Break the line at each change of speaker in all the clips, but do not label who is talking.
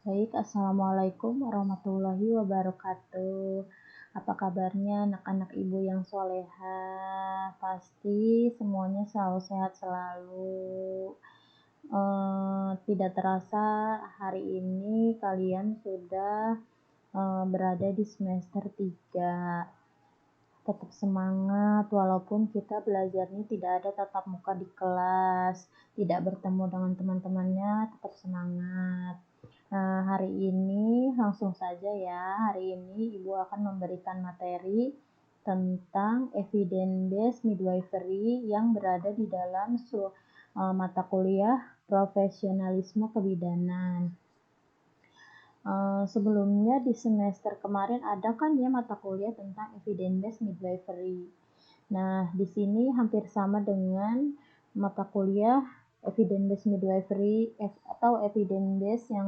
Baik, Assalamualaikum warahmatullahi wabarakatuh. Apa kabarnya anak-anak ibu yang soleha? Pasti semuanya selalu sehat selalu. Tidak terasa hari ini kalian sudah berada di semester 3. Tetap semangat walaupun kita belajarnya tidak ada tatap muka di kelas, tidak bertemu dengan teman-temannya, tetap semangat. Nah, hari ini langsung saja ya. Hari ini Ibu akan memberikan materi tentang evidence-based midwifery yang berada di dalam mata kuliah profesionalisme kebidanan. Sebelumnya di semester kemarin ada kan ya mata kuliah tentang evidence-based midwifery. Nah, di sini hampir sama dengan mata kuliah evidence-based midwifery atau evidence-based yang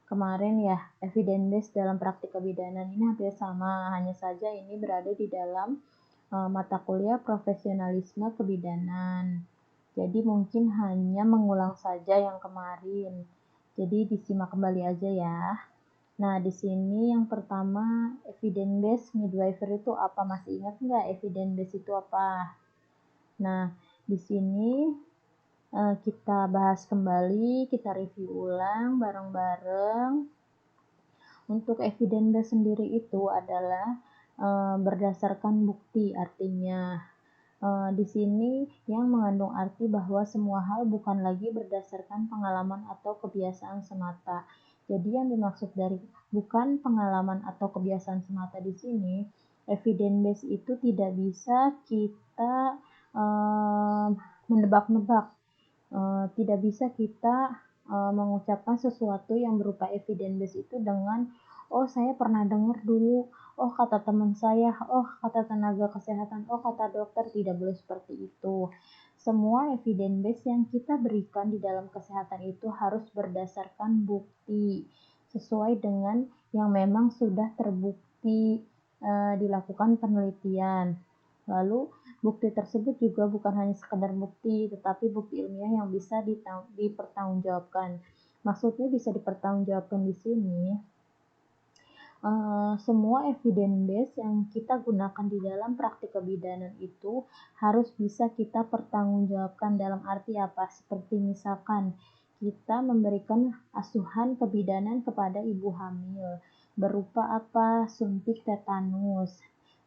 kemarin ya, evidence-based dalam praktik kebidanan ini hampir sama, hanya saja ini berada di dalam mata kuliah profesionalisme kebidanan. Jadi mungkin hanya mengulang saja yang kemarin. Jadi disimak kembali aja ya. Nah, di sini yang pertama evidence-based midwifery itu apa? Masih ingat nggak evidence-based itu apa? Nah, di sini kita bahas kembali, kita review ulang bareng-bareng. Untuk evidence-based sendiri itu adalah berdasarkan bukti, artinya di sini yang mengandung arti bahwa semua hal bukan lagi berdasarkan pengalaman atau kebiasaan semata. Jadi yang dimaksud dari bukan pengalaman atau kebiasaan semata di sini, evidence based itu tidak bisa kita menebak-nebak, tidak bisa kita mengucapkan sesuatu yang berupa evidence based itu dengan oh saya pernah dengar dulu, oh kata teman saya, oh kata tenaga kesehatan, oh kata dokter. Tidak boleh seperti itu. Semua evidence base yang kita berikan di dalam kesehatan itu harus berdasarkan bukti sesuai dengan yang memang sudah terbukti dilakukan penelitian. Lalu bukti tersebut juga bukan hanya sekedar bukti, tetapi bukti ilmiah yang bisa dipertanggungjawabkan. Maksudnya bisa dipertanggungjawabkan di sini semua evidence base yang kita gunakan di dalam praktik kebidanan itu harus bisa kita pertanggungjawabkan. Dalam arti apa? Seperti misalkan kita memberikan asuhan kebidanan kepada ibu hamil berupa apa? Suntik tetanus.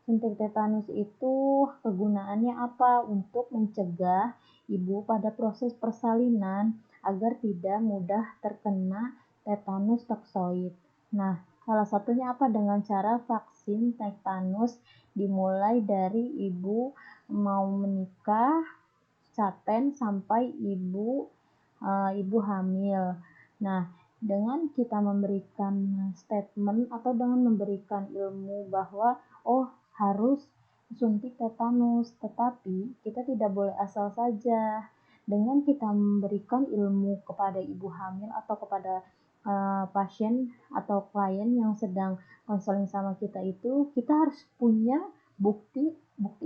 Suntik tetanus itu kegunaannya apa? Untuk mencegah ibu pada proses persalinan agar tidak mudah terkena tetanus toksoid. Nah, salah satunya apa? Dengan cara vaksin tetanus dimulai dari ibu mau menikah, caten sampai ibu hamil. Nah, dengan kita memberikan statement atau dengan memberikan ilmu bahwa oh harus suntik tetanus, tetapi kita tidak boleh asal saja. Dengan kita memberikan ilmu kepada ibu hamil atau kepada pasien atau klien yang sedang konseling sama kita itu, kita harus punya bukti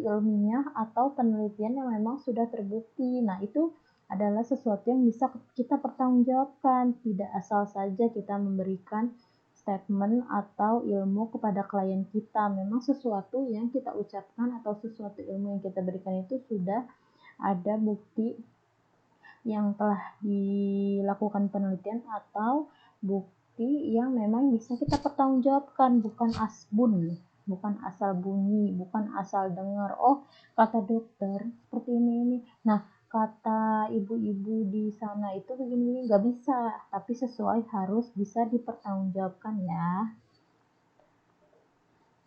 ilmiah atau penelitian yang memang sudah terbukti. Nah, itu adalah sesuatu yang bisa kita pertanggungjawabkan. Tidak asal saja kita memberikan statement atau ilmu kepada klien kita. Memang sesuatu yang kita ucapkan atau sesuatu ilmu yang kita berikan itu sudah ada bukti yang telah dilakukan penelitian atau bukti yang memang bisa kita pertanggungjawabkan, bukan asbun, bukan asal bunyi, bukan asal dengar, oh kata dokter seperti ini. Nah, kata ibu-ibu di sana itu begini, nggak bisa, tapi sesuai harus bisa dipertanggungjawabkan ya.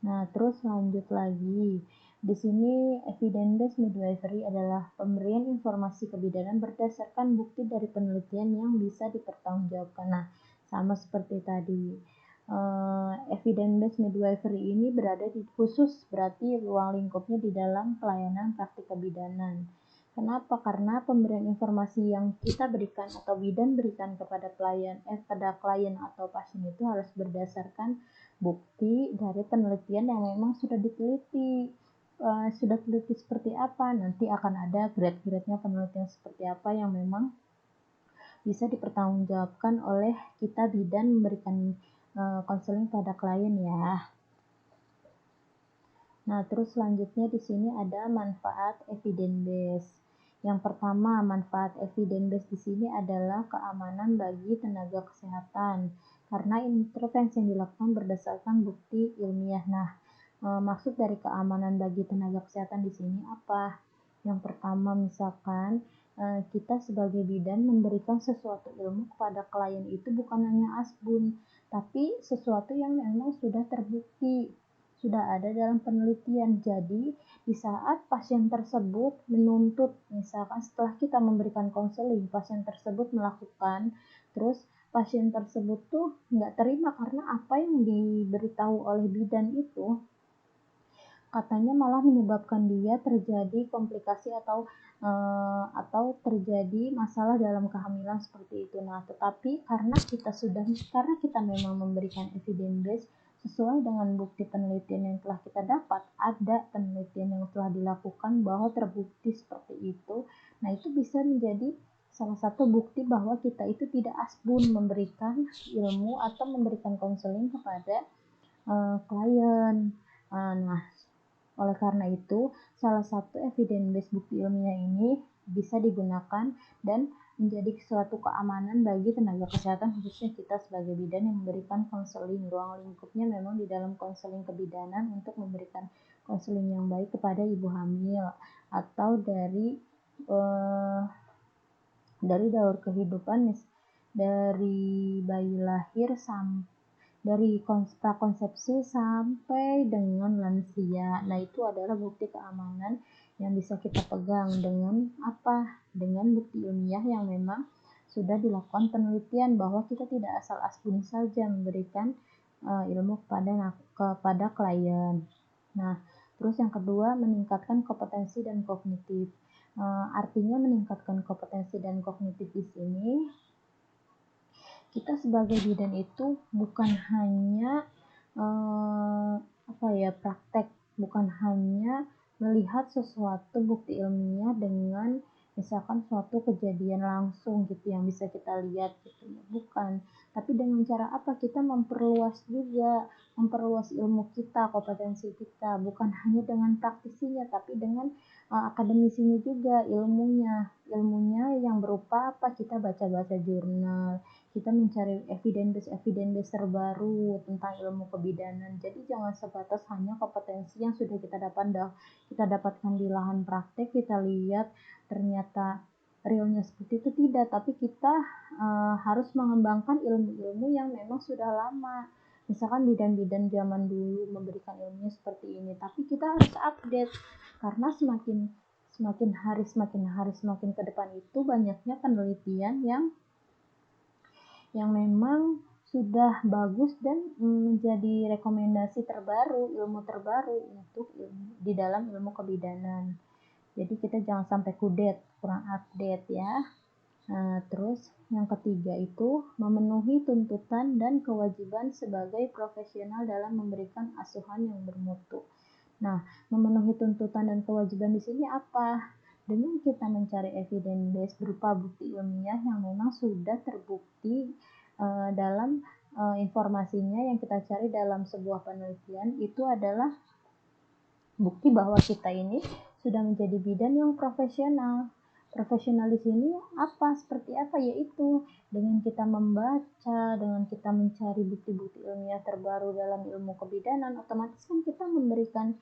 Nah, terus lanjut lagi. Di sini evidence-based midwifery adalah pemberian informasi kebidanan berdasarkan bukti dari penelitian yang bisa dipertanggungjawabkan. Nah, sama seperti tadi. Evidence-based midwifery ini berada di khusus, berarti ruang lingkupnya di dalam pelayanan praktik kebidanan. Kenapa? Karena pemberian informasi yang kita berikan atau bidan berikan kepada pada klien atau pasien itu harus berdasarkan bukti dari penelitian yang memang sudah diteliti. Sudah teliti seperti apa, nanti akan ada grade-grade-nya penelitian seperti apa yang memang bisa dipertanggungjawabkan oleh kita bidan memberikan konseling pada klien ya. Nah, terus selanjutnya di sini ada manfaat evidence base. Yang pertama, manfaat evidence base di sini adalah keamanan bagi tenaga kesehatan karena intervensi yang dilakukan berdasarkan bukti ilmiah. Nah, maksud dari keamanan bagi tenaga kesehatan di sini apa? Yang pertama, misalkan kita sebagai bidan memberikan sesuatu ilmu kepada klien itu bukan hanya asbun, tapi sesuatu yang memang sudah terbukti, sudah ada dalam penelitian. Jadi, di saat pasien tersebut menuntut, misalkan setelah kita memberikan konseling, pasien tersebut melakukan, terus pasien tersebut tuh nggak terima karena apa yang diberitahu oleh bidan itu katanya malah menyebabkan dia terjadi komplikasi atau terjadi masalah dalam kehamilan seperti itu. Nah, tetapi karena kita memang memberikan evidence base sesuai dengan bukti penelitian yang telah kita dapat, ada penelitian yang telah dilakukan bahwa terbukti seperti itu. Nah, itu bisa menjadi salah satu bukti bahwa kita itu tidak asbun memberikan ilmu atau memberikan konseling kepada klien. Nah, oleh karena itu, salah satu evidence base bukti ilmiah ini bisa digunakan dan menjadi suatu keamanan bagi tenaga kesehatan, khususnya kita sebagai bidan yang memberikan konseling. Ruang lingkupnya memang di dalam konseling kebidanan untuk memberikan konseling yang baik kepada ibu hamil atau dari daur kehidupan, dari bayi lahir sampai dari prakonsepsi sampai dengan lansia. Nah, itu adalah bukti keamanan yang bisa kita pegang dengan apa? Dengan bukti ilmiah yang memang sudah dilakukan penelitian bahwa kita tidak asal asbun saja memberikan ilmu kepada klien. Nah, terus yang kedua, meningkatkan kompetensi dan kognitif. Artinya meningkatkan kompetensi dan kognitif di sini kita sebagai bidan itu bukan hanya praktek, bukan hanya melihat sesuatu bukti ilmiah dengan misalkan suatu kejadian langsung gitu yang bisa kita lihat gitu, bukan, tapi dengan cara apa kita memperluas ilmu kita, kompetensi kita, bukan hanya dengan praktisinya tapi dengan akademisinya juga, ilmunya yang berupa apa, kita baca-baca jurnal, kita mencari evidence base terbaru tentang ilmu kebidanan. Jadi jangan sebatas hanya kompetensi yang sudah kita dapatkan di lahan praktek, kita lihat ternyata realnya seperti itu, tidak, tapi kita harus mengembangkan ilmu-ilmu yang memang sudah lama. Misalkan bidan-bidan zaman dulu memberikan ilmunya seperti ini, tapi kita harus update karena semakin hari ke depan itu banyaknya penelitian yang memang sudah bagus dan menjadi rekomendasi terbaru, ilmu terbaru untuk di dalam ilmu kebidanan. Jadi kita jangan sampai kurang update ya. Nah, terus yang ketiga itu memenuhi tuntutan dan kewajiban sebagai profesional dalam memberikan asuhan yang bermutu. Nah, memenuhi tuntutan dan kewajiban di sini apa? Dengan kita mencari evidence base berupa bukti ilmiah yang memang sudah terbukti dalam informasinya yang kita cari dalam sebuah penelitian, itu adalah bukti bahwa kita ini sudah menjadi bidan yang profesional. Profesional di sini apa? Seperti apa? Yaitu dengan kita membaca, dengan kita mencari bukti-bukti ilmiah terbaru dalam ilmu kebidanan, otomatis kan kita memberikan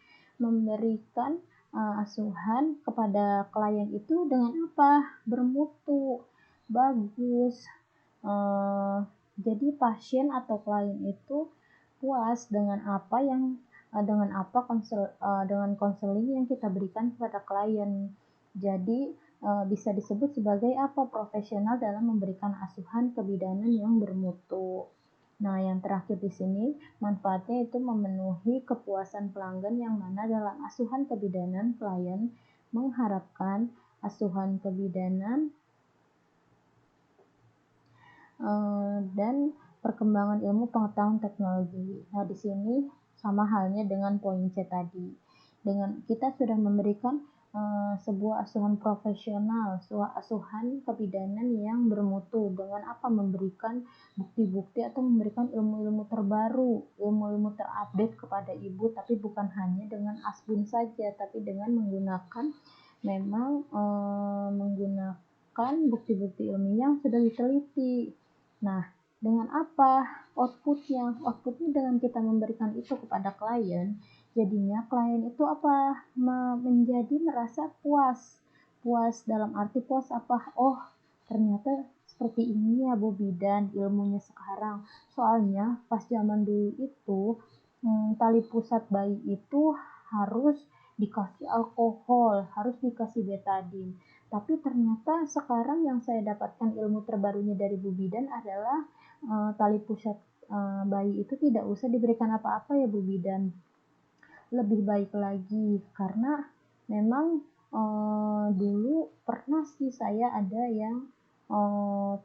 asuhan kepada klien itu dengan apa? Bermutu, bagus. Jadi pasien atau klien itu puas dengan konseling yang kita berikan kepada klien. Jadi bisa disebut sebagai profesional dalam memberikan asuhan kebidanan yang bermutu. Nah, yang terakhir di sini manfaatnya itu memenuhi kepuasan pelanggan, yang mana dalam asuhan kebidanan klien mengharapkan asuhan kebidanan dan perkembangan ilmu pengetahuan teknologi. Nah, di sini sama halnya dengan poin C tadi. Dengan kita sudah memberikan sebuah asuhan profesional, sebuah asuhan kebidanan yang bermutu dengan apa memberikan bukti-bukti atau memberikan ilmu-ilmu terbaru, ilmu-ilmu terupdate kepada ibu, tapi bukan hanya dengan asbun saja, tapi dengan menggunakan menggunakan bukti-bukti ilmiah yang sudah diteliti. Nah, dengan apa outputnya? Outputnya dengan kita memberikan itu kepada klien, jadinya klien itu menjadi merasa puas dalam arti puas apa, oh ternyata seperti ini ya Bu Bidan ilmunya sekarang. Soalnya pas zaman dulu itu tali pusat bayi itu harus dikasih alkohol, harus dikasih betadine. Tapi ternyata sekarang yang saya dapatkan ilmu terbarunya dari Bu Bidan adalah tali pusat bayi itu tidak usah diberikan apa-apa ya Bu Bidan, lebih baik lagi karena memang dulu pernah sih saya ada yang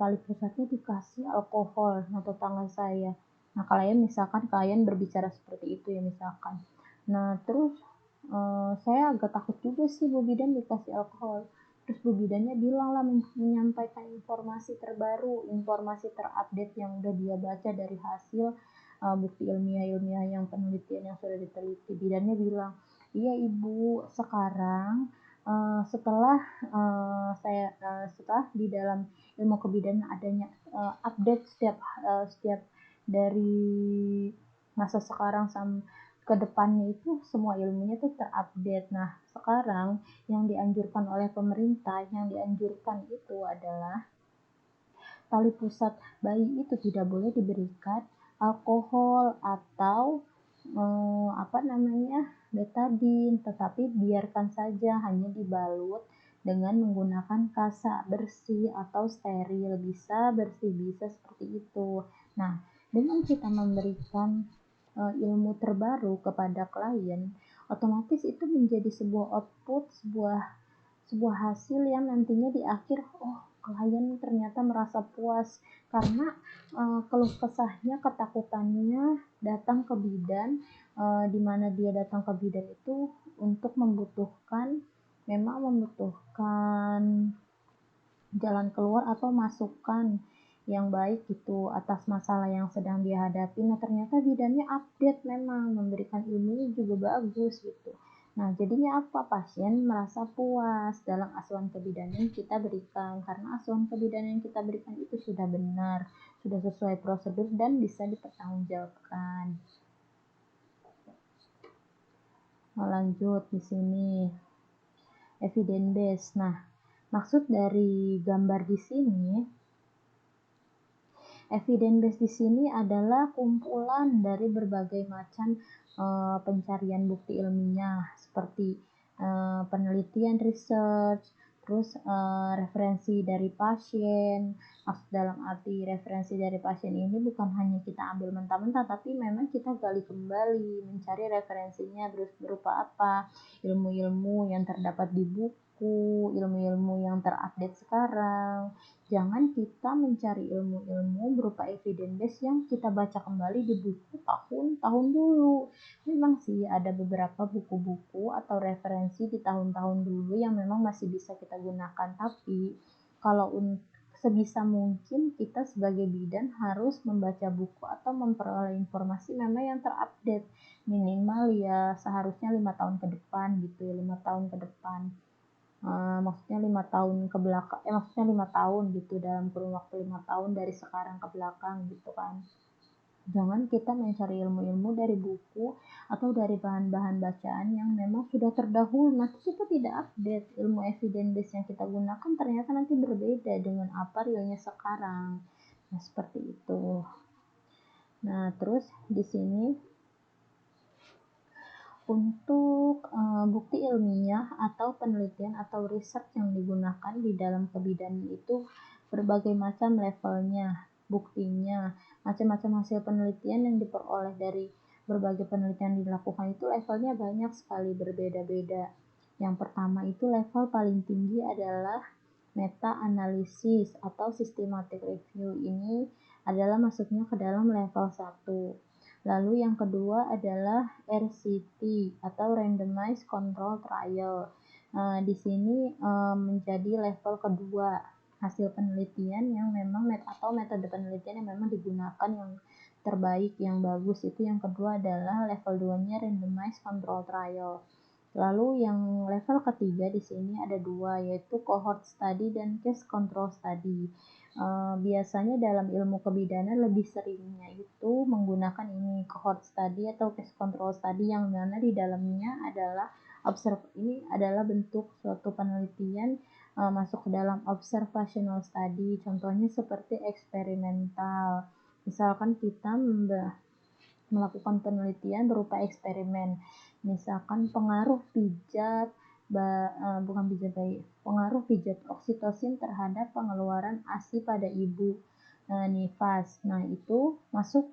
tali pusatnya dikasih alkohol nah tetangga saya. Nah kalian berbicara seperti itu ya misalkan. Nah terus saya agak takut juga sih Bu Bidan dikasih alkohol. Terus Bu Bidannya bilang lah menyampaikan informasi terbaru, informasi terupdate yang udah dia baca dari hasil bukti ilmiah yang penelitian yang sudah diteliti. Bidannya bilang, iya Ibu, sekarang setelah di dalam ilmu kebidanan adanya update setiap dari masa sekarang sampai ke depannya itu semua ilmunya tuh terupdate. Nah, sekarang yang dianjurkan oleh pemerintah, yang dianjurkan itu adalah tali pusat bayi itu tidak boleh diberikan alkohol atau betadine, tetapi biarkan saja hanya dibalut dengan menggunakan kasa bersih atau steril, bisa bersih, bisa seperti itu. Nah, dengan kita memberikan ilmu terbaru kepada klien, otomatis itu menjadi sebuah output, sebuah hasil yang nantinya di akhir, oh klien ternyata merasa puas karena keluh kesahnya, ketakutannya datang ke bidan, di mana dia datang ke bidan itu untuk membutuhkan jalan keluar atau masukan yang baik gitu atas masalah yang sedang dihadapi. Nah ternyata bidannya update, memang memberikan ilmunya juga bagus gitu. Nah jadinya apa, pasien merasa puas dalam asuhan kebidanan yang kita berikan karena asuhan kebidanan yang kita berikan itu sudah benar, sudah sesuai prosedur dan bisa dipertanggungjawabkan. Nah, lanjut di sini evidence base. Nah, maksud dari gambar di sini, evidence base di sini adalah kumpulan dari berbagai macam pencarian bukti ilmiah seperti penelitian, research, terus referensi dari pasien. Maksud dalam arti referensi dari pasien ini bukan hanya kita ambil mentah-mentah, tapi memang kita gali kembali, mencari referensinya berupa apa, ilmu-ilmu yang terdapat di buku, ilmu-ilmu yang terupdate sekarang. Jangan kita mencari ilmu-ilmu berupa evidence base yang kita baca kembali di buku tahun-tahun dulu. Memang sih ada beberapa buku-buku atau referensi di tahun-tahun dulu yang memang masih bisa kita gunakan, tapi kalau sebisa mungkin kita sebagai bidan harus membaca buku atau memperoleh informasi memang yang terupdate, minimal ya seharusnya 5 tahun ke depan gitu ya, 5 tahun ke depan. Maksudnya 5 tahun ke belakang, maksudnya 5 tahun gitu, dalam kurun waktu 5 tahun dari sekarang ke belakang gitu kan. Jangan kita mencari ilmu-ilmu dari buku atau dari bahan-bahan bacaan yang memang sudah terdahulu, nanti kita tidak update ilmu evidence base yang kita gunakan, ternyata nanti berbeda dengan apa realnya sekarang. Nah, seperti itu. Nah, terus di sini untuk bukti ilmiah atau penelitian atau riset yang digunakan di dalam kebidanan itu berbagai macam levelnya, buktinya, macam-macam hasil penelitian yang diperoleh dari berbagai penelitian yang dilakukan itu levelnya banyak sekali, berbeda-beda. Yang pertama itu level paling tinggi adalah meta-analisis atau systematic review. Ini adalah masuknya ke dalam level 1. Lalu yang kedua adalah RCT atau Randomized Control Trial. Di sini menjadi level kedua hasil penelitian yang memang atau metode penelitian yang memang digunakan yang terbaik, yang bagus itu yang kedua adalah level 2-nya randomized control trial. Lalu yang level ketiga di sini ada dua, yaitu cohort study dan case control study. Biasanya dalam ilmu kebidanan lebih seringnya itu menggunakan ini cohort study atau case control study, yang mana di dalamnya adalah ini adalah bentuk suatu penelitian masuk ke dalam observational study, contohnya seperti eksperimental. Misalkan kita melakukan penelitian berupa eksperimen, misalkan pengaruh pijat oksitosin terhadap pengeluaran ASI pada ibu nifas. Nah, itu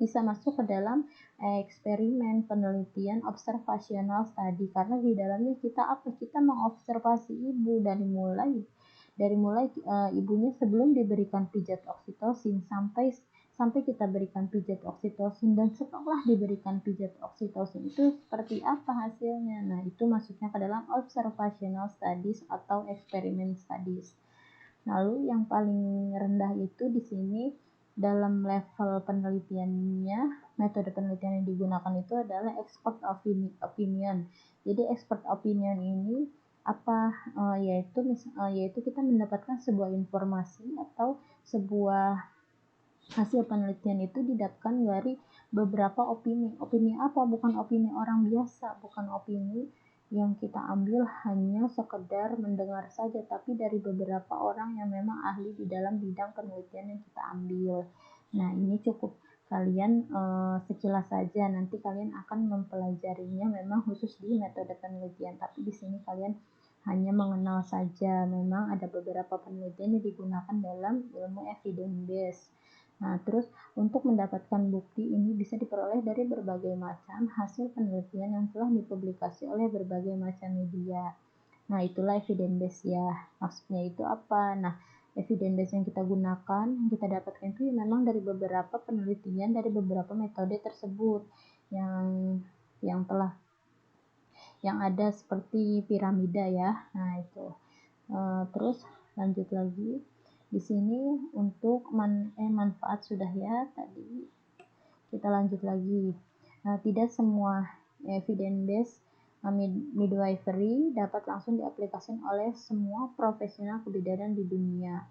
bisa masuk ke dalam eksperimen penelitian observational study, karena di dalamnya kita mengobservasi ibu dari mulai ibunya sebelum diberikan pijat oksitosin sampai kita berikan pijat oksitosin, dan setelah diberikan pijat oksitosin itu seperti apa hasilnya. Nah, itu masuknya ke dalam observational studies atau experiment studies. Lalu yang paling rendah itu di sini dalam level penelitiannya, metode penelitian yang digunakan itu adalah expert opinion. Jadi expert opinion ini yaitu kita mendapatkan sebuah informasi atau sebuah hasil penelitian itu didapatkan dari beberapa opini. Opini apa? Bukan opini orang biasa, bukan opini yang kita ambil hanya sekedar mendengar saja, tapi dari beberapa orang yang memang ahli di dalam bidang penelitian yang kita ambil. Nah, ini cukup kalian sekilas saja, nanti kalian akan mempelajarinya memang khusus di metode penelitian, tapi di sini kalian hanya mengenal saja. Memang ada beberapa penelitian yang digunakan dalam ilmu evidence base. Nah, terus untuk mendapatkan bukti ini bisa diperoleh dari berbagai macam hasil penelitian yang telah dipublikasi oleh berbagai macam media. Nah, itulah evidence base ya. Maksudnya itu apa? Nah, evidence base yang kita gunakan, yang kita dapatkan itu memang dari beberapa penelitian, dari beberapa metode tersebut yang ada seperti piramida ya. Nah, itu. Terus lanjut lagi. Di sini untuk manfaat sudah ya tadi. Kita lanjut lagi. Tidak semua evidence based midwifery dapat langsung diaplikasikan oleh semua profesional kebidanan di dunia.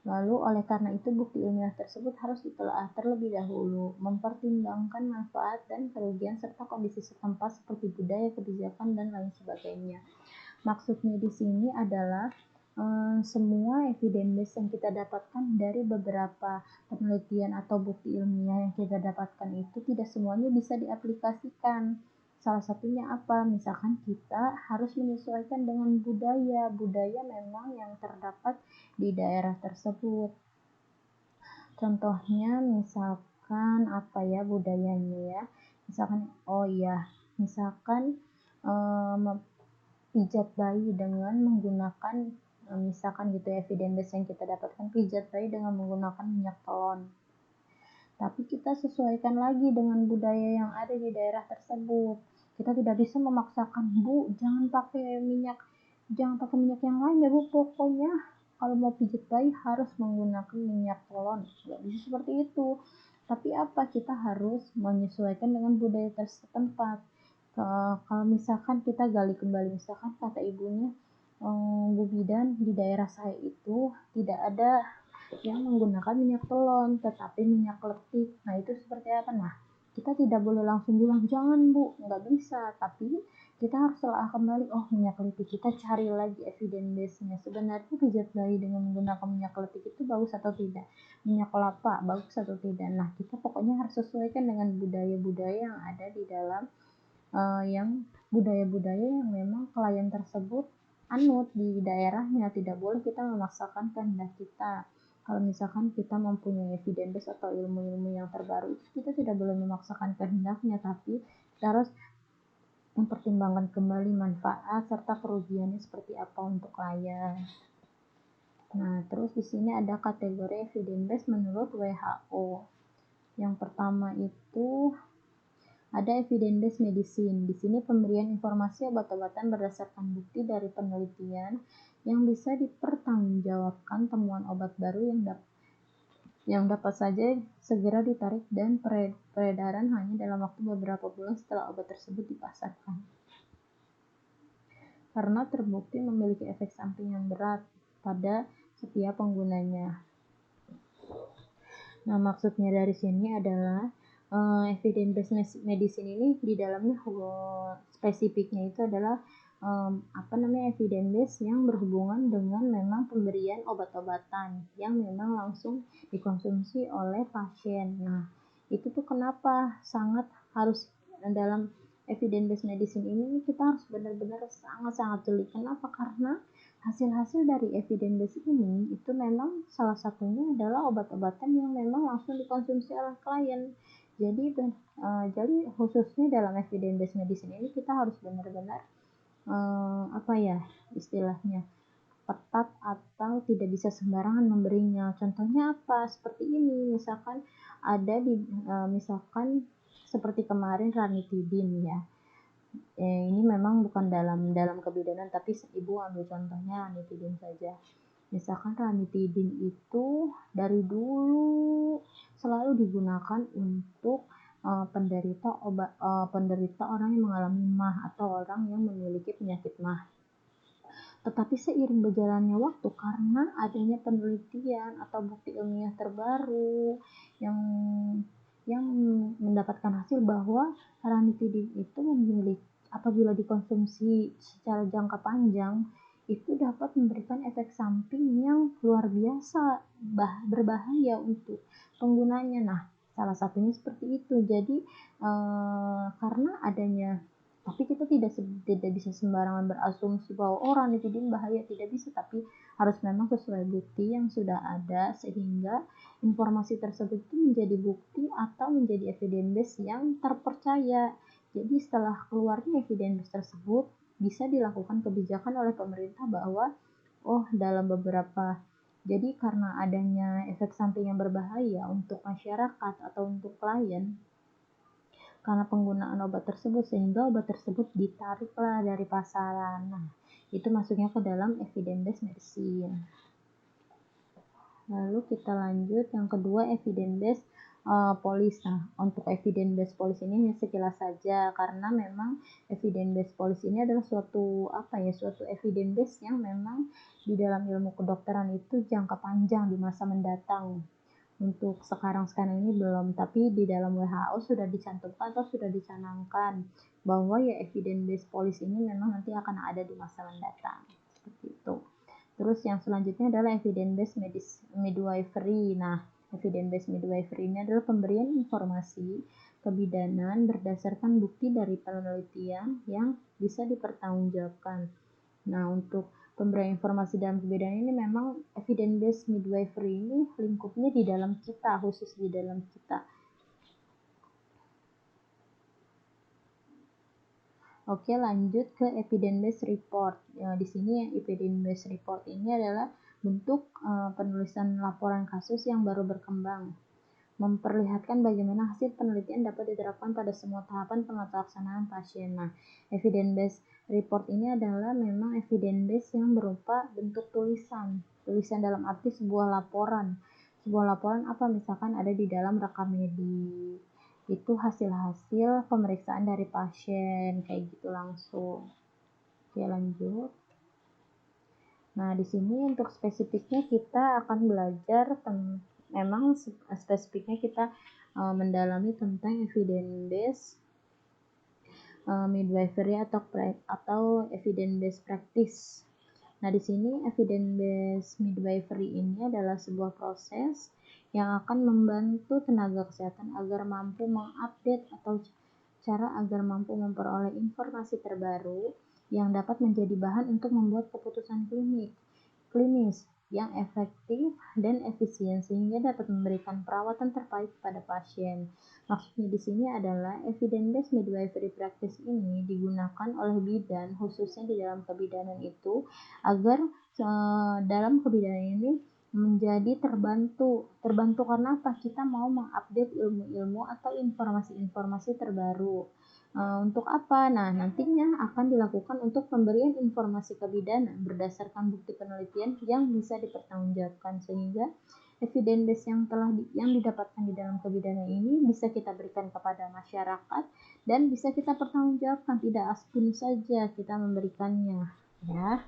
Lalu oleh karena itu bukti ilmiah tersebut harus ditelaah terlebih dahulu, mempertimbangkan manfaat dan kerugian serta kondisi setempat seperti budaya, kebijakan, dan lain sebagainya. Maksudnya di sini adalah semua evidence base yang kita dapatkan dari beberapa penelitian atau bukti ilmiah yang kita dapatkan itu tidak semuanya bisa diaplikasikan. Salah satunya apa? Misalkan kita harus menyesuaikan dengan budaya memang yang terdapat di daerah tersebut. Contohnya misalkan apa ya budayanya ya? Misalkan pijat bayi dengan menggunakan misalkan gitu ya, evidence base yang kita dapatkan pijat bayi dengan menggunakan minyak telon. Tapi kita sesuaikan lagi dengan budaya yang ada di daerah tersebut. Kita tidak bisa memaksakan, Bu, jangan pakai minyak yang lain ya Bu, pokoknya kalau mau pijat bayi harus menggunakan minyak telon. Nggak bisa seperti itu. Tapi kita harus menyesuaikan dengan budaya setempat. Kalau misalkan kita gali kembali, misalkan kata ibunya, Bu Bidan, di daerah saya itu tidak ada yang menggunakan minyak telon, tetapi minyak letik. Nah, itu seperti apa? Nah, kita tidak boleh langsung bilang, jangan Bu, nggak bisa. Tapi kita harus telah kembali, minyak letik, kita cari lagi evidence base-nya. Sebenarnya pijat bayi dengan menggunakan minyak letik itu bagus atau tidak? Minyak kelapa, bagus atau tidak? Nah, kita pokoknya harus sesuaikan dengan budaya-budaya yang ada di dalam budaya-budaya yang memang klien tersebut anut di daerahnya. Tidak boleh kita memaksakan kehendak kita. Kalau misalkan kita mempunyai evidence base atau ilmu-ilmu yang terbaru, kita tidak boleh memaksakan kehendaknya, tapi kita harus mempertimbangkan kembali manfaat serta kerugiannya seperti apa untuk klien. Nah, terus di sini ada kategori evidence base menurut WHO. Yang pertama itu Ada evidence-based medicine. Di sini pemberian informasi obat-obatan berdasarkan bukti dari penelitian yang bisa dipertanggungjawabkan. Temuan obat baru yang dapat saja segera ditarik dan peredaran hanya dalam waktu beberapa bulan setelah obat tersebut dipasarkan. Karena terbukti memiliki efek samping yang berat pada setiap penggunanya. Nah, maksudnya dari sini adalah evidence-based medicine ini di dalamnya spesifiknya itu adalah evidence-based yang berhubungan dengan memang pemberian obat-obatan yang memang langsung dikonsumsi oleh pasien. Nah, itu tuh kenapa sangat harus dalam evidence-based medicine ini kita harus benar-benar sangat-sangat jeli. Kenapa? Karena hasil-hasil dari evidence-based ini itu memang salah satunya adalah obat-obatan yang memang langsung dikonsumsi oleh klien. Jadi khususnya dalam evidence-based medicine ini kita harus benar-benar istilahnya ketat atau tidak bisa sembarangan memberinya. Contohnya apa? Seperti ini, misalkan ada di misalkan seperti kemarin ranitidin ya. Ini memang bukan dalam kebidanan, tapi ibu ambil contohnya ranitidin saja. Misalkan ranitidin itu dari dulu selalu digunakan untuk penderita orang yang mengalami MAH atau orang yang memiliki penyakit MAH. Tetapi seiring berjalannya waktu, karena adanya penelitian atau bukti ilmiah terbaru yang mendapatkan hasil bahwa ranitidin itu apabila dikonsumsi secara jangka panjang itu dapat memberikan efek samping yang luar biasa berbahaya untuk penggunanya. Nah, salah satunya seperti itu. Jadi karena adanya, tapi kita tidak bisa sembarangan berasumsi bahwa ranitidin bahaya, tidak bisa, tapi harus memang sesuai bukti yang sudah ada sehingga informasi tersebut itu menjadi bukti atau menjadi evidence yang terpercaya. Jadi setelah keluarnya evidence tersebut bisa dilakukan kebijakan oleh pemerintah bahwa dalam beberapa, jadi karena adanya efek samping yang berbahaya untuk masyarakat atau untuk klien karena penggunaan obat tersebut, sehingga obat tersebut ditariklah dari pasaran. Nah, itu masuknya ke dalam evidence-based medicine. Lalu kita lanjut yang kedua, evidence-based policy. Nah, untuk evidence-based policy ini sekilas saja, karena memang evidence-based policy ini adalah suatu evidence-based yang memang di dalam ilmu kedokteran itu jangka panjang di masa mendatang. Untuk sekarang ini belum, tapi di dalam WHO sudah dicantumkan atau sudah dicanangkan bahwa ya evidence-based policy ini memang nanti akan ada di masa mendatang. Seperti itu. Terus yang selanjutnya adalah evidence-based midwifery. Nah, evidence-based midwifery ini adalah pemberian informasi kebidanan berdasarkan bukti dari penelitian yang bisa dipertanggungjawabkan. Nah, untuk pemberian informasi dalam kebidanan ini memang evidence-based midwifery ini lingkupnya di dalam kita, khusus di dalam kita. Oke, lanjut ke evidence-based report. Di sini evidence-based report ini adalah bentuk penulisan laporan kasus yang baru berkembang, memperlihatkan bagaimana hasil penelitian dapat diterapkan pada semua tahapan pelaksanaan pasien. Nah, evidence-based report ini adalah memang evidence-based yang berupa bentuk tulisan dalam arti sebuah laporan apa, misalkan ada di dalam rekam medik, itu hasil-hasil pemeriksaan dari pasien, kayak gitu langsung. Oke, lanjut. Nah, di sini untuk spesifiknya kita akan belajar memang spesifiknya kita mendalami tentang evidence-based midwifery atau evidence-based practice. Nah, di sini evidence-based midwifery ini adalah sebuah proses yang akan membantu tenaga kesehatan agar mampu mengupdate atau cara agar mampu memperoleh informasi terbaru yang dapat menjadi bahan untuk membuat keputusan klinis yang efektif dan efisien sehingga dapat memberikan perawatan terbaik kepada pasien. Maksudnya di sini adalah evidence-based midwifery practice ini digunakan oleh bidan, khususnya di dalam kebidanan itu, agar dalam kebidanan ini menjadi terbantu karena apa? Kita mau mengupdate ilmu-ilmu atau informasi-informasi terbaru. Untuk apa? Nah, nantinya akan dilakukan untuk pemberian informasi kebidanan berdasarkan bukti penelitian yang bisa dipertanggungjawabkan, sehingga evidence base yang didapatkan di dalam kebidanan ini bisa kita berikan kepada masyarakat dan bisa kita pertanggungjawabkan, tidak asal saja kita memberikannya, ya.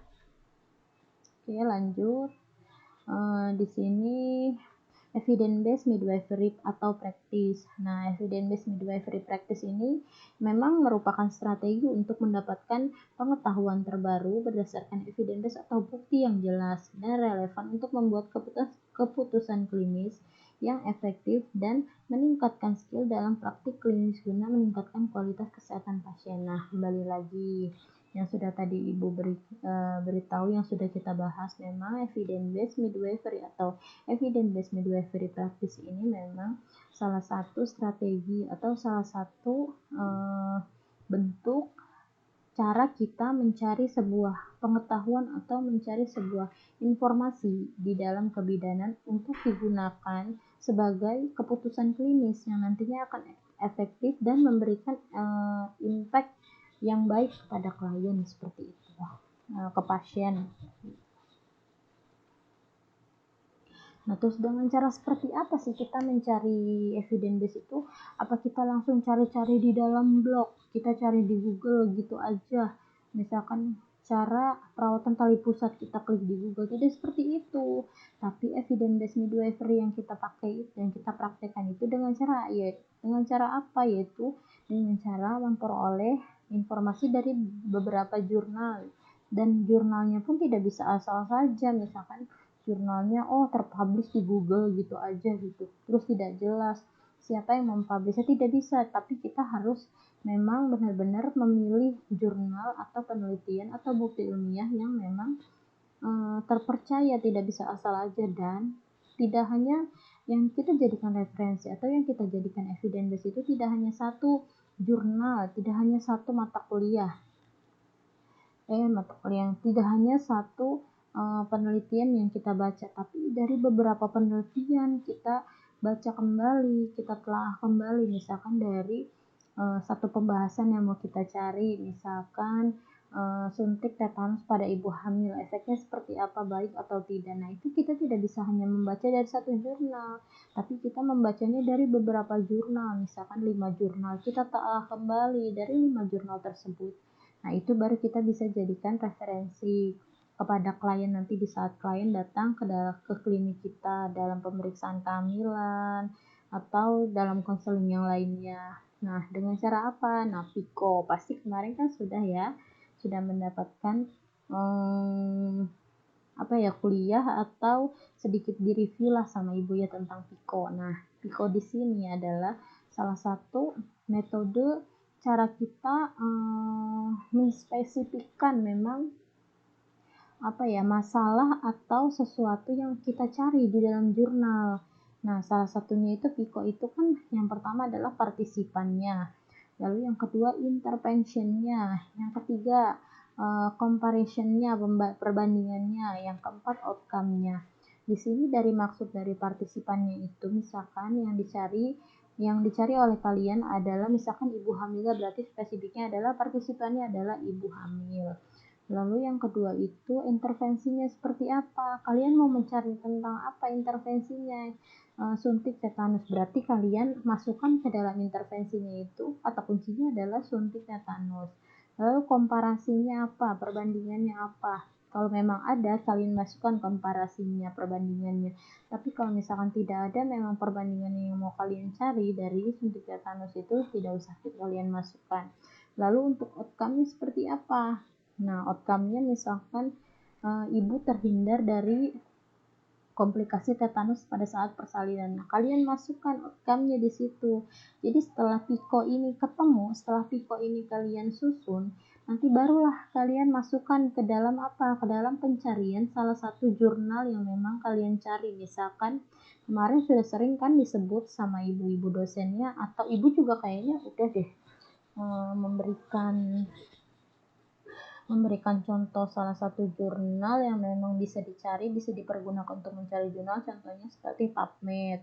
Oke, lanjut. Di sini evidence-based midwifery atau practice. Nah, evidence-based midwifery practice ini memang merupakan strategi untuk mendapatkan pengetahuan terbaru berdasarkan evidence atau bukti yang jelas dan relevan untuk membuat keputusan klinis yang efektif dan meningkatkan skill dalam praktik klinis guna meningkatkan kualitas kesehatan pasien. Nah, kembali lagi yang sudah tadi Ibu beritahu, yang sudah kita bahas, memang evidence-based midwifery atau evidence-based midwifery practice ini memang salah satu strategi atau salah satu bentuk cara kita mencari sebuah pengetahuan atau mencari sebuah informasi di dalam kebidanan untuk digunakan sebagai keputusan klinis yang nantinya akan efektif dan memberikan impact yang baik kepada klien, seperti itu, ke pasien. Nah, terus dengan cara seperti apa sih kita mencari evidence base itu? Apa kita langsung cari-cari di dalam blog, kita cari di Google gitu aja? Misalkan cara perawatan tali pusat, kita klik di Google, tidak seperti itu. Tapi evidence based midwifery yang kita pakai dan kita praktekkan itu dengan cara apa? Yaitu dengan cara memperoleh informasi dari beberapa jurnal, dan jurnalnya pun tidak bisa asal saja. Misalkan jurnalnya terpublish di Google gitu aja gitu, terus tidak jelas siapa yang mempublishnya, tidak bisa. Tapi kita harus memang benar-benar memilih jurnal atau penelitian atau bukti ilmiah yang memang terpercaya, tidak bisa asal aja. Dan tidak hanya yang kita jadikan referensi atau yang kita jadikan evidence base itu tidak hanya satu jurnal, tidak hanya satu mata kuliah tidak hanya satu penelitian yang kita baca, tapi dari beberapa penelitian kita baca kembali, kita telah kembali. Misalkan dari satu pembahasan yang mau kita cari, misalkan suntik tetanus pada ibu hamil, efeknya seperti apa, baik atau tidak. Nah, itu kita tidak bisa hanya membaca dari satu jurnal, tapi kita membacanya dari beberapa jurnal, misalkan 5 jurnal. Kita telah kembali dari 5 jurnal tersebut. Nah, itu baru kita bisa jadikan referensi kepada klien nanti di saat klien datang ke klinik kita dalam pemeriksaan kehamilan atau dalam konseling yang lainnya. Nah, dengan cara apa? Nah, Piko pasti kemarin kan sudah mendapatkan kuliah atau sedikit direview lah sama ibu ya tentang Piko. Nah, Piko di sini adalah salah satu metode cara kita menspesifikkan memang masalah atau sesuatu yang kita cari di dalam jurnal. Nah, salah satunya itu Piko itu kan yang pertama adalah partisipannya, lalu yang kedua interventionnya, yang ketiga comparisonnya, perbandingannya, yang keempat outcome-nya. Di sini dari maksud dari partisipannya itu, misalkan yang dicari oleh kalian adalah misalkan ibu hamil, berarti spesifiknya adalah partisipannya adalah ibu hamil. Lalu yang kedua itu intervensinya seperti apa? Kalian mau mencari tentang apa intervensinya? Suntik tetanus, berarti kalian masukkan ke dalam intervensinya itu atau kuncinya adalah suntik tetanus. Lalu komparasinya apa? Perbandingannya apa? Kalau memang ada, kalian masukkan komparasinya, perbandingannya. Tapi kalau misalkan tidak ada, memang perbandingannya yang mau kalian cari dari suntik tetanus itu tidak usah kalian masukkan. Lalu untuk outcome-nya seperti apa? Nah, outcome-nya misalkan ibu terhindar dari komplikasi tetanus pada saat persalinan. Nah, kalian masukkan outcome-nya di situ. Jadi setelah Piko ini ketemu, setelah Piko ini kalian susun, nanti barulah kalian masukkan ke dalam Ke dalam pencarian salah satu jurnal yang memang kalian cari. Misalkan kemarin sudah sering kan disebut sama ibu-ibu dosennya, atau ibu juga kayaknya udah deh memberikan memberikan contoh salah satu jurnal yang memang bisa dicari, bisa dipergunakan untuk mencari jurnal, contohnya seperti PubMed.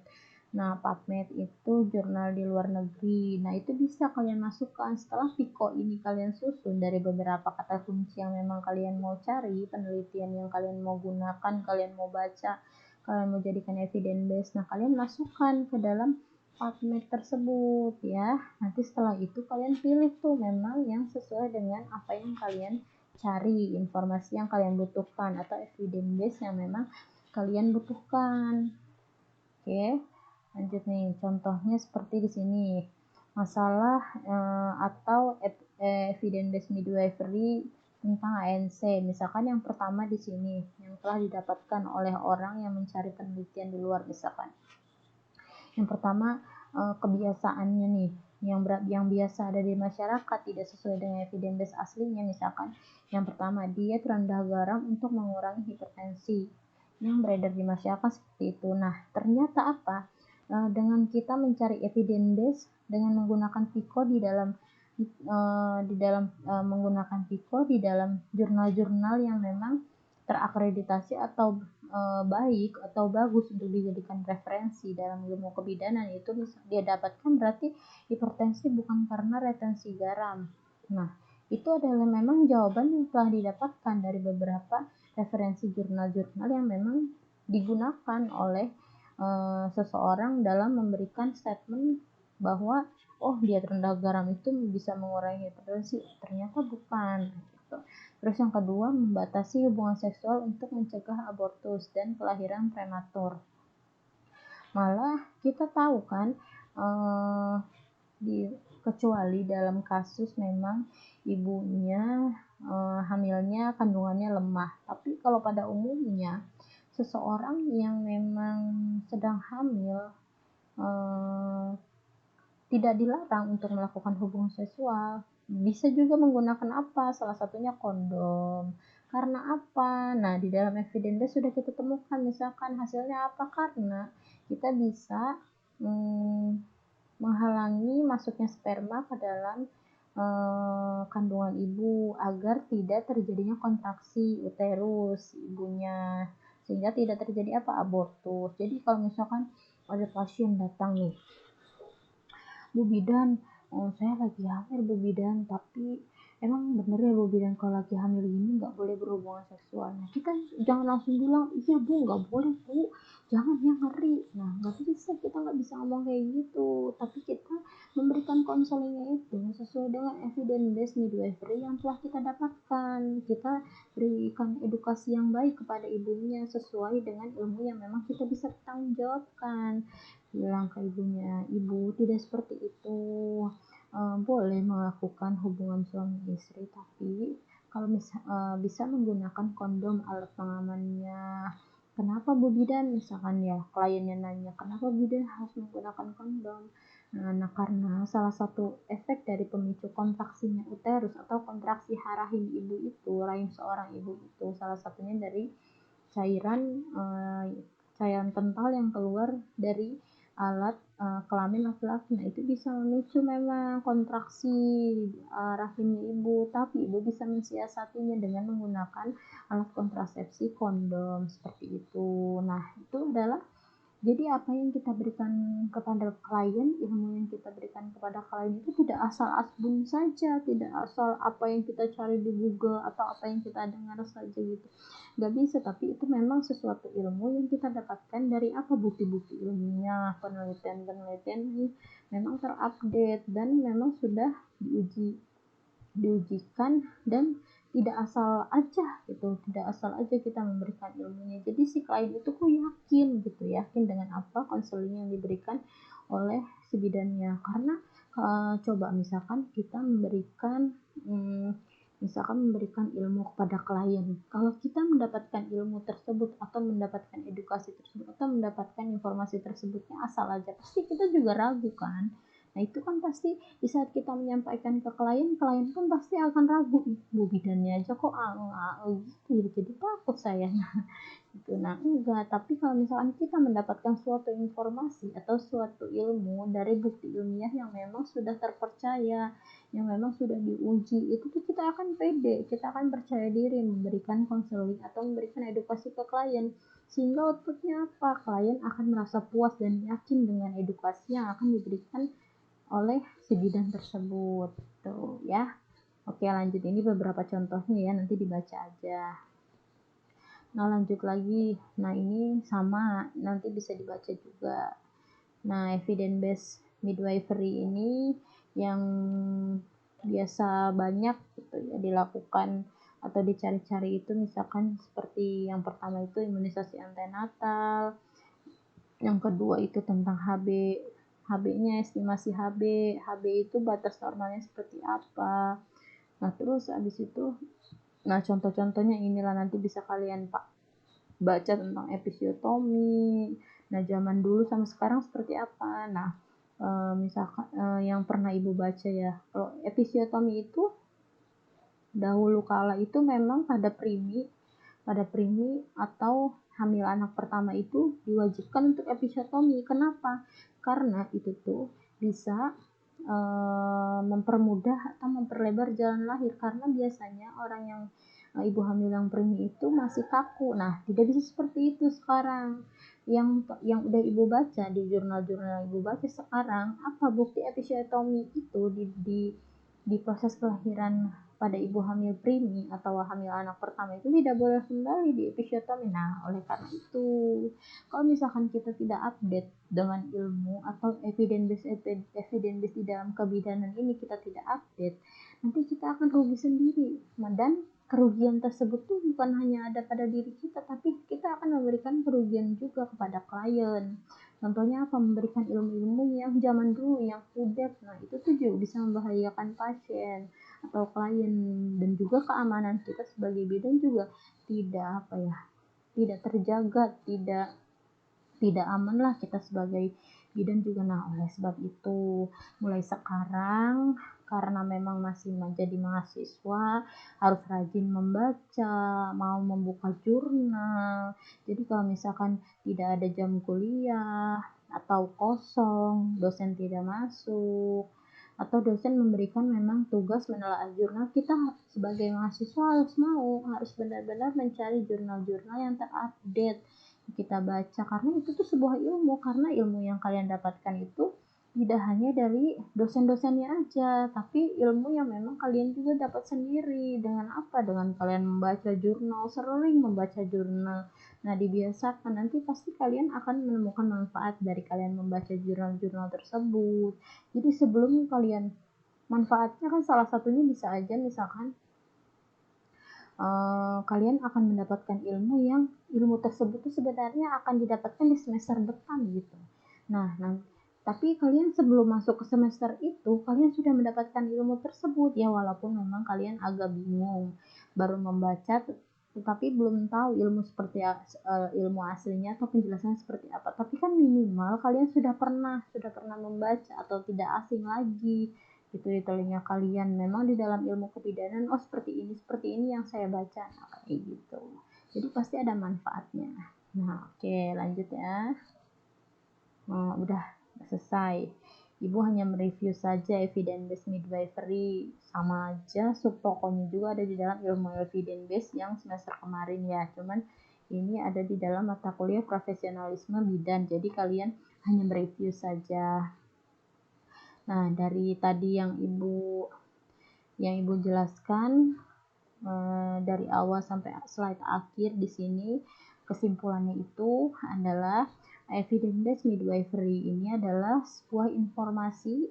Nah, PubMed itu jurnal di luar negeri. Nah, itu bisa kalian masukkan setelah Pico ini kalian susun dari beberapa kata kunci yang memang kalian mau cari, penelitian yang kalian mau gunakan, kalian mau baca, kalian mau jadikan evidence base. Nah, kalian masukkan ke dalam PubMed tersebut ya. Nanti setelah itu kalian pilih tuh memang yang sesuai dengan apa yang kalian cari, informasi yang kalian butuhkan atau evidence base yang memang kalian butuhkan. Oke, lanjut nih. Contohnya seperti di sini. Masalah atau evidence based midwifery tentang ANC. Misalkan yang pertama di sini yang telah didapatkan oleh orang yang mencari penelitian di luar misalkan. Yang pertama kebiasaannya nih yang biasa ada di masyarakat tidak sesuai dengan evidence base aslinya. Misalkan yang pertama, diet rendah garam untuk mengurangi hipertensi yang beredar di masyarakat seperti itu. Nah, ternyata apa? Dengan kita mencari evidence base dengan menggunakan Pico di dalam menggunakan Pico di dalam jurnal-jurnal yang memang terakreditasi atau baik atau bagus untuk dijadikan referensi dalam ilmu kebidanan, itu bisa dia dapatkan berarti hipertensi bukan karena retensi garam. Nah, itu adalah memang jawaban yang telah didapatkan dari beberapa referensi jurnal-jurnal yang memang digunakan oleh seseorang dalam memberikan statement bahwa diet rendah garam itu bisa mengurangi hipertensi. Ternyata bukan. Terus yang kedua, membatasi hubungan seksual untuk mencegah abortus dan kelahiran prematur. Malah kita tahu kan, kecuali dalam kasus memang ibunya hamilnya kandungannya lemah. Tapi kalau pada umumnya seseorang yang memang sedang hamil tidak dilarang untuk melakukan hubungan seksual. Bisa juga menggunakan apa? Salah satunya kondom. Karena apa? Nah, di dalam evidence sudah kita temukan misalkan hasilnya apa? Karena kita bisa menghalangi masuknya sperma ke dalam kandungan ibu agar tidak terjadinya kontraksi uterus ibunya, sehingga tidak terjadi abortus. Jadi kalau misalkan ada pasien datang nih, Bu Bidan, saya lagi hamil Bu Bidan, tapi emang bener ya Bu Bidan kalau lagi hamil gini nggak boleh berhubungan seksual? Nah, kita jangan langsung bilang, iya Bu nggak boleh Bu, jangan ya ngeri. Nah, nggak bisa, kita nggak bisa ngomong kayak gitu, tapi kita memberikan konselingnya itu sesuai dengan evidence based midwifery yang telah kita dapatkan. Kita berikan edukasi yang baik kepada ibunya sesuai dengan ilmu yang memang kita bisa bertanggung jawabkan. Bilang ke ibunya, ibu tidak seperti itu, boleh melakukan hubungan suami istri, tapi kalau bisa menggunakan kondom alat pengamannya. Kenapa Bu Bidan? Misalkan ya kliennya nanya, kenapa Bu Bidan harus menggunakan kondom? Nah, karena salah satu efek dari pemicu kontraksinya uterus atau kontraksi rahim ibu itu, rahim seorang ibu itu, salah satunya dari cairan kental yang keluar dari alat kelamin laki-laki. Nah, itu bisa memicu memang kontraksi rahimnya ibu, tapi ibu bisa mensiasatinya dengan menggunakan alat kontrasepsi kondom seperti itu. Nah, itu adalah jadi apa yang kita berikan kepada klien, ilmu yang kita berikan kepada klien itu tidak asal asbun saja, tidak asal apa yang kita cari di Google atau apa yang kita dengar saja gitu. Gak bisa, tapi itu memang sesuatu ilmu yang kita dapatkan dari bukti-bukti ilmiah, penelitian-penelitian yang memang terupdate dan memang sudah diujikan dan tidak asal aja gitu, tidak asal aja kita memberikan ilmunya. Jadi si klien itu yakin dengan apa konseling yang diberikan oleh si bidannya. Karena coba misalkan kita memberikan ilmu kepada klien, kalau kita mendapatkan ilmu tersebut atau mendapatkan edukasi tersebut atau mendapatkan informasi tersebutnya asal aja, pasti kita juga ragu kan. Nah itu kan pasti di saat kita menyampaikan ke klien pun pasti akan ragu, bu bidannya aja kok gitu, jadi takut saya. Gitu. Nah enggak, tapi kalau misalkan kita mendapatkan suatu informasi atau suatu ilmu dari bukti ilmiah yang memang sudah terpercaya, yang memang sudah diuji, itu tuh kita akan pede, kita akan percaya diri memberikan konseling atau memberikan edukasi ke klien, sehingga outputnya apa? Klien akan merasa puas dan yakin dengan edukasi yang akan diberikan oleh si bidan tersebut. Tuh ya. Oke, lanjut, ini beberapa contohnya ya, nanti dibaca aja. Nah, lanjut lagi. Nah, ini sama, nanti bisa dibaca juga. Nah, evidence based midwifery ini yang biasa banyak gitu ya dilakukan atau dicari-cari itu, misalkan seperti yang pertama itu imunisasi antenatal, yang kedua itu tentang HB-nya, estimasi HB itu batas normalnya seperti apa. Nah, terus habis itu, nah contoh-contohnya inilah, nanti bisa kalian baca tentang episiotomi. Nah, zaman dulu sama sekarang seperti apa. Nah, misalkan yang pernah ibu baca ya, kalau episiotomi itu dahulu kala itu memang pada primi atau hamil anak pertama itu diwajibkan untuk episiotomi. Kenapa? Karena itu tuh bisa mempermudah atau memperlebar jalan lahir, karena biasanya orang yang ibu hamil yang primi itu masih kaku. Nah, tidak bisa seperti itu sekarang. Yang udah ibu baca di jurnal-jurnal ibu baca sekarang, apa bukti episiotomi itu di proses kelahiran pada ibu hamil primi atau hamil anak pertama itu tidak boleh kembali di episiotomi. Nah, oleh karena itu, kalau misalkan kita tidak update dengan ilmu atau evidence based di dalam kebidanan ini, kita tidak update, nanti kita akan rugi sendiri. Dan kerugian tersebut tuh bukan hanya ada pada diri kita, tapi kita akan memberikan kerugian juga kepada klien. Contohnya apa? Memberikan ilmu-ilmu yang zaman dulu yang kudet. Nah, itu tuh juga bisa membahayakan pasien atau klien, dan juga keamanan kita sebagai bidan juga tidak terjaga, tidak aman lah kita sebagai bidan juga. Nah, oleh sebab itu mulai sekarang, karena memang masih menjadi mahasiswa, harus rajin membaca, mau membuka jurnal. Jadi kalau misalkan tidak ada jam kuliah atau kosong, dosen tidak masuk, atau dosen memberikan memang tugas menelaah jurnal, kita sebagai mahasiswa harus benar-benar mencari jurnal-jurnal yang terupdate, kita baca, karena itu tuh sebuah ilmu. Karena ilmu yang kalian dapatkan itu tidak hanya dari dosen-dosennya aja, tapi ilmu yang memang kalian juga dapat sendiri. Dengan apa? Dengan kalian membaca jurnal, sering membaca jurnal. Nah, dibiasakan, nanti pasti kalian akan menemukan manfaat dari kalian membaca jurnal-jurnal tersebut. Jadi sebelum kalian, manfaatnya kan salah satunya bisa aja misalkan kalian akan mendapatkan ilmu tersebut tuh sebenarnya akan didapatkan di semester depan gitu. Nah, tapi kalian sebelum masuk ke semester itu, kalian sudah mendapatkan ilmu tersebut ya, walaupun memang kalian agak bingung, baru membaca tetapi belum tahu ilmu aslinya atau penjelasan seperti apa. Tapi kan minimal kalian sudah pernah membaca atau tidak asing lagi gitu di telinga kalian. Memang di dalam ilmu kebidanan, seperti ini yang saya baca, nah, kayak gitu. Jadi pasti ada manfaatnya. Nah, oke, lanjut ya. Udah selesai. Ibu hanya mereview saja evidence based midwifery, sama aja subtokonya juga ada di dalam ilmu evidence based yang semester kemarin ya. Cuman ini ada di dalam mata kuliah profesionalisme bidan. Jadi kalian hanya mereview saja. Nah, dari tadi yang ibu jelaskan dari awal sampai slide akhir di sini, kesimpulannya itu adalah evidence based midwifery ini adalah sebuah informasi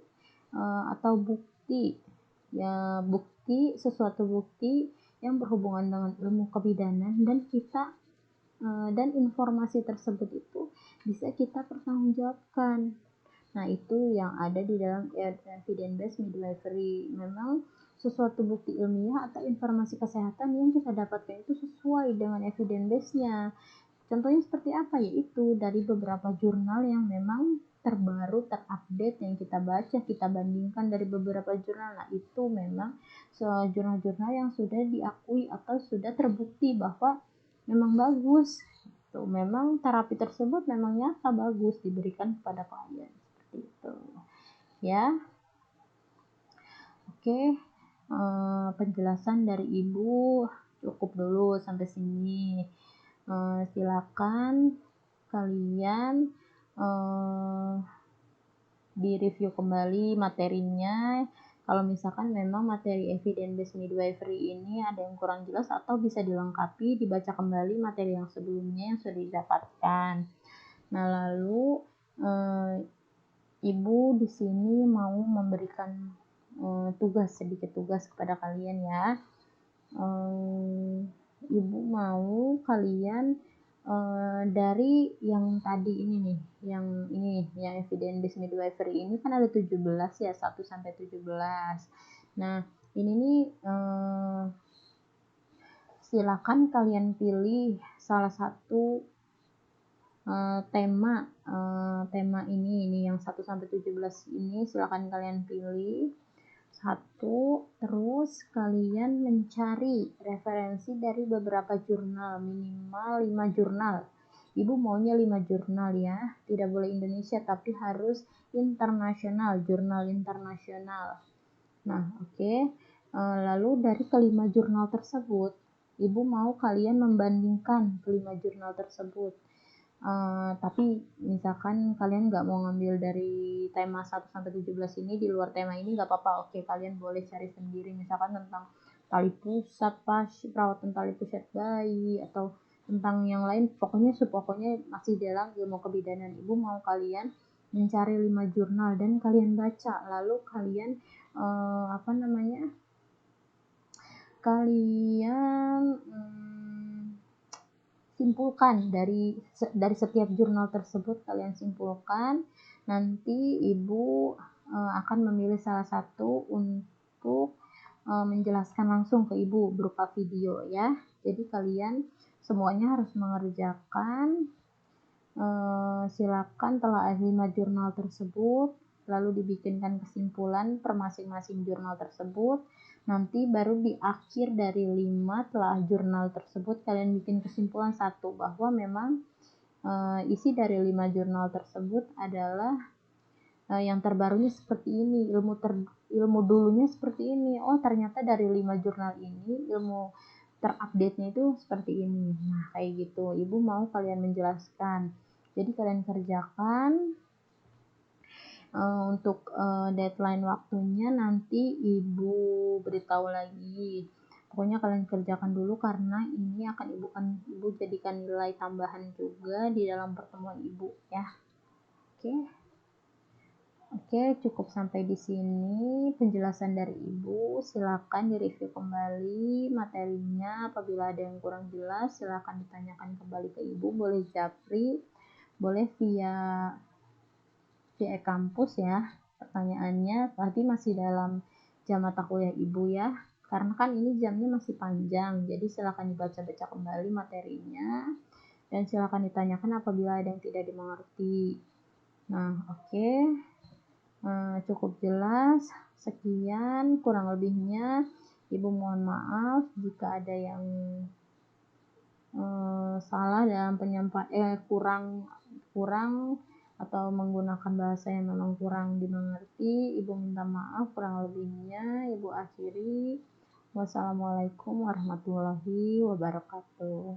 atau bukti suatu bukti yang berhubungan dengan ilmu kebidanan, dan informasi tersebut itu bisa kita pertanggungjawabkan. Nah, itu yang ada di dalam evidence based midwifery. Memang sesuatu bukti ilmiah atau informasi kesehatan yang kita dapatkan itu sesuai dengan evidence base-nya. Contohnya seperti apa? Yaitu dari beberapa jurnal yang memang terbaru, terupdate yang kita baca, kita bandingkan dari beberapa jurnal. Nah, itu memang jurnal-jurnal yang sudah diakui atau sudah terbukti bahwa memang bagus. Itu memang terapi tersebut memang nyata bagus diberikan kepada klien, seperti itu. Ya. Oke, penjelasan dari Ibu cukup dulu sampai sini. Silakan kalian direview kembali materinya. Kalau misalkan memang materi evidence based midwifery ini ada yang kurang jelas atau bisa dilengkapi, dibaca kembali materi yang sebelumnya yang sudah didapatkan. Nah, lalu Ibu di sini mau memberikan sedikit tugas kepada kalian ya. Ibu mau kalian dari yang tadi ini nih, yang evidence based midwifery ini kan ada 17 ya, 1 sampai 17. Nah, ini nih silakan kalian pilih salah satu tema ini yang 1 sampai 17 ini silakan kalian pilih satu, terus kalian mencari referensi dari beberapa jurnal, minimal 5 jurnal. Ibu maunya 5 jurnal ya, tidak boleh Indonesia tapi harus internasional, jurnal internasional. Nah, oke. Lalu dari kelima jurnal tersebut, Ibu mau kalian membandingkan kelima jurnal tersebut. Tapi misalkan kalian nggak mau ngambil dari tema 1 sampai 17 ini, di luar tema ini nggak apa-apa. Oke, kalian boleh cari sendiri, misalkan tentang tali pusat perawatan tali pusat bayi atau tentang yang lain, pokoknya masih dalam ilmu kebidanan. Ibu mau kalian mencari 5 jurnal dan kalian baca, lalu kalian simpulkan dari setiap jurnal tersebut, kalian simpulkan. Nanti Ibu akan memilih salah satu untuk menjelaskan langsung ke Ibu berupa video ya. Jadi kalian semuanya harus mengerjakan. Silakan telah 5 jurnal tersebut, lalu dibikinkan kesimpulan per masing-masing jurnal tersebut. Nanti baru di akhir dari 5 telah jurnal tersebut kalian bikin kesimpulan 1 bahwa memang isi dari 5 jurnal tersebut adalah yang terbarunya seperti ini, ilmu dulunya seperti ini. Oh, ternyata dari 5 jurnal ini ilmu terupdate-nya itu seperti ini. Nah, kayak gitu. Ibu mau kalian menjelaskan. Jadi kalian kerjakan. Untuk deadline waktunya nanti Ibu beritahu lagi. Pokoknya kalian kerjakan dulu karena ini akan Ibu jadikan nilai tambahan juga di dalam pertemuan Ibu ya. Oke, cukup sampai di sini penjelasan dari Ibu. Silakan direview kembali materinya. Apabila ada yang kurang jelas, silakan ditanyakan kembali ke Ibu. Boleh japri, boleh via kampus ya. Pertanyaannya, tapi masih dalam jam mata kuliah Ibu ya. Karena kan ini jamnya masih panjang, jadi silakan dibaca-baca kembali materinya. Dan silakan ditanyakan apabila ada yang tidak dimengerti. Nah, oke. Cukup jelas. Sekian, kurang lebihnya Ibu mohon maaf jika ada yang salah dalam penyampaian, kurang atau menggunakan bahasa yang memang kurang dimengerti. Ibu minta maaf, kurang lebihnya Ibu akhiri. Wassalamualaikum warahmatullahi wabarakatuh.